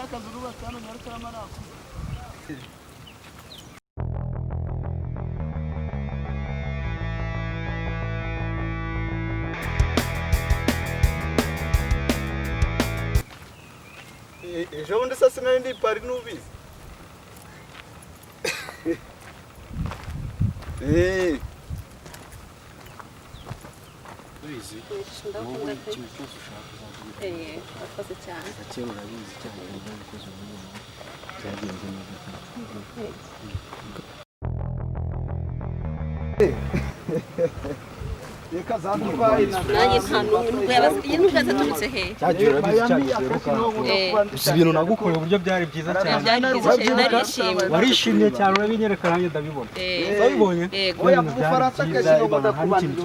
akazi urubatse hano Nyarutarama nakuze. Ejo bundi sasa nari ndi pari nubizi. Ubizi wowe ikintu cyose ushaka uzagura. Akoze cyane. Kera urabizi cyane ibyo bikoze umuntu byagenze neza cyane. Reka zadubaye nanjye nta n'ubwo yabasiye n'ubwo zaturutse he. Cyagiye urabizi cyane. Gusa ibintu nagukoreye uburyo byari byiza cyane. Byari byiza cyane narishimye. Warishimye cyane urabinyereka nanjye ndabibona. Wabibonye? oya mu Bufaransa kasino ngo ndakubandira.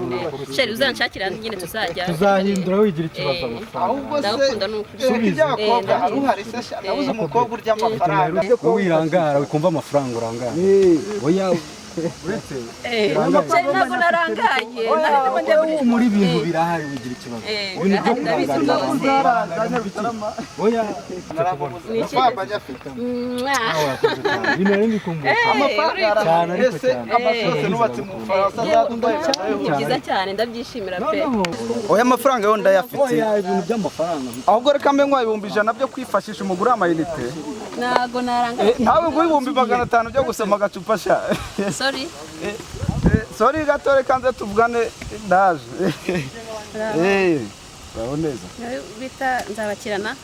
Sheri uzanshakira nyine tuzajya. Tuzahindura wigira ikibazo amafaranga. ahubwo se ndakunda n'ukuri. iby'abakobwa aruhari se nabuze umukobwa urya amafaranga Wirangara ukumva amafaranga urangara. Oya uretse ntabwo narangaye muri ibintu birahari wigira ikibazo ibintu byo kurangara oya papa jafite ibintu ari bikumbuye amafaranga cyane ariko cyane amafaranga nubatse mu Bufaransa zadubaye ni byiza cyane ndabyishimira pe. oya amafaranga yo ndayafite oya ibintu by'amafaranga ahubwo reka mbe nkwa 100 byo kwifashisha umugura amayinite ntabwo narangaye nawe ngo 500 byo gusoma agacupa sha sorry gatore kanze tuvugane ndaje uraboneza bita nzabakirana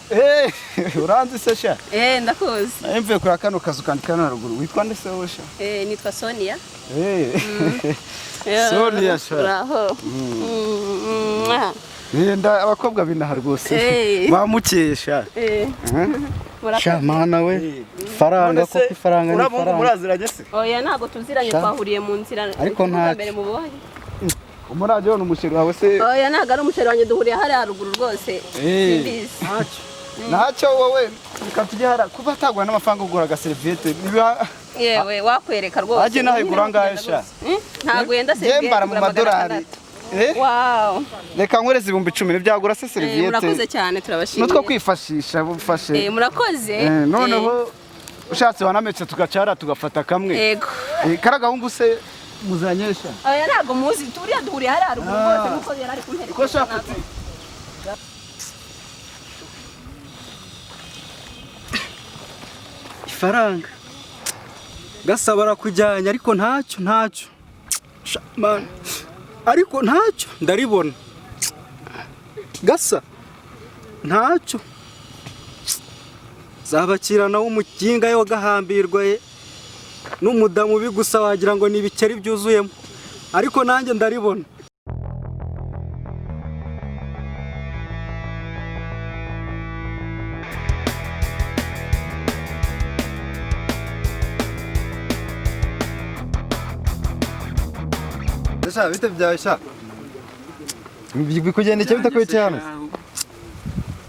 uranzi se sha ndakuzi mvuye kuri kano kazu kandikana haruguru witwa nde se wowe sha nitwa Sonia Sonia sha uraho nda abakobwa binaha rwose bamukesha sha mana we faranga ko ifaranga ni faranga muraziranye se oya ntago tuziranye twahuriye mu nzira ariko nta mbere mu boye umuraje wone umusheri wawe se oya ntago ari umusheri wanjye duhuriye hari haruguru rwose simbizi ntacyo wowe ukatujya kuba atagwa n'amafaranga ugura agaserviette niba yewe wakwereka rwose aje nahe guranga sha ntago yenda serviette yembara mu madolari wow reka nkoreze 10,000 byagura se serviette murakoze cyane turabashimiye nutwo kwifashisha bufashe murakoze noneho ushatse wanametse tugacara tugafata kamwe yego karagahungu se muzanyesha oya ntago muzi turiya duhuriye hari haruguru rwose nuko yari ari kuntereka ko shaka ifaranga gasabara kujyanya ariko ntacyo man ariko ntacyo ndaribona gasa ntacyo zabakirana w'umukinga yo gahambirwa ye n'umudamu bigusa wagira ngo ni ibikeri byuzuyemo ariko nanjye ndaribona Sha bite byawe sha bikugendekeye bita kwicaye hano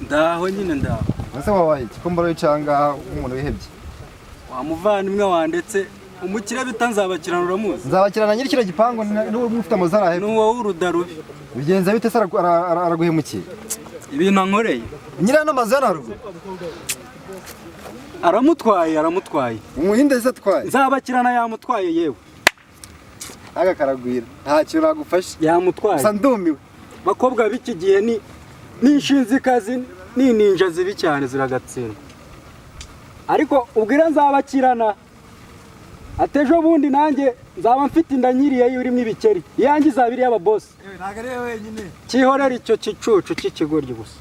ndaho nyine ndaho ese wabaye kikombaro y'icanga umuntu wihebye wamuvana wandetse umukire bita nzabakirana uramuzi nzabakirana nyiri kino gipangu n'uwo mufite amazara he n'uwo w'urudarubi bigenza bite se araguhemukiye ibintu ankoreye nyira n'amazu hano haruguru aramutwaye umuhinde se atwaye nzabakirana yamutwaye yewe aga karagwira nta kintu nagufashe yamutwaye gusa ndumiwe bakobwa b'iki gihe ni inshinzikazi ninja zibi cyane ziragatsindwa ariko ubwira nzabakirana atejo bundi nanjye nzaba mfite inda nyiriye urimo ibikeri iyanjye izabiri y'ababosi ntago ari wenyine cyihorera icyo kicucu cy'ikigoryi gusa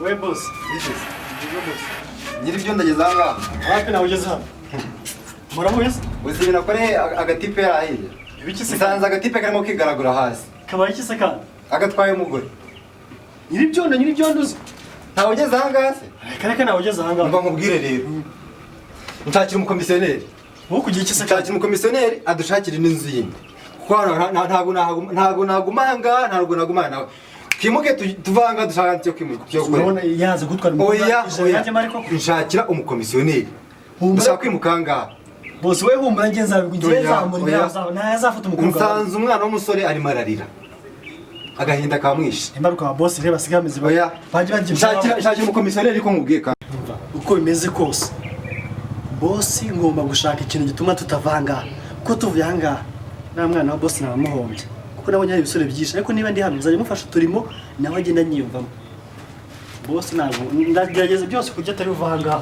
we boss nyiri byo ndageze aha ngaha hafi nawe ugeze hano muramuzi uzi ibintu akoreye agatipe yarahiye ibiki se nsanze agatipe karimo kigaragura hasi kabaye iki se kandi agatwaye umugore nyiri byondo uzi ntawe ugeze aha ngaha se kareka nawe ugeze aha ngaha mba nkubwire rero nshakira umukomisiyoneri wowe kugira iki se nshakira umukomisiyoneri adushakire n'inzu yindi ntabwo nagumanga nawe kimuke tuvanga dushaka cyo kimuke urabona yaze gutwara umukobwa yaje mariko nshakira umukomisiyoneri ushaka kwimukanga bose we humura ngenza bigugeza muri yazafata umukobwa nsanze umwana w'umusore ari mararira agahinda kamwishe imbaruka wa boss reba sigamize baje nshakira umukomisiyoneri ko nkubwiye ka uko bimeze kose boss ngomba gushaka ikintu gituma tutavanga ko tuvuyanga na mwana wa boss nabamuhombye kuko nabonye hari ibisore byinshi ariko niba ndi hano nzaje mufasha turimo nawe agenda nyiyumvamo boss ntabwo ndagerageza byose kujya atari uvanga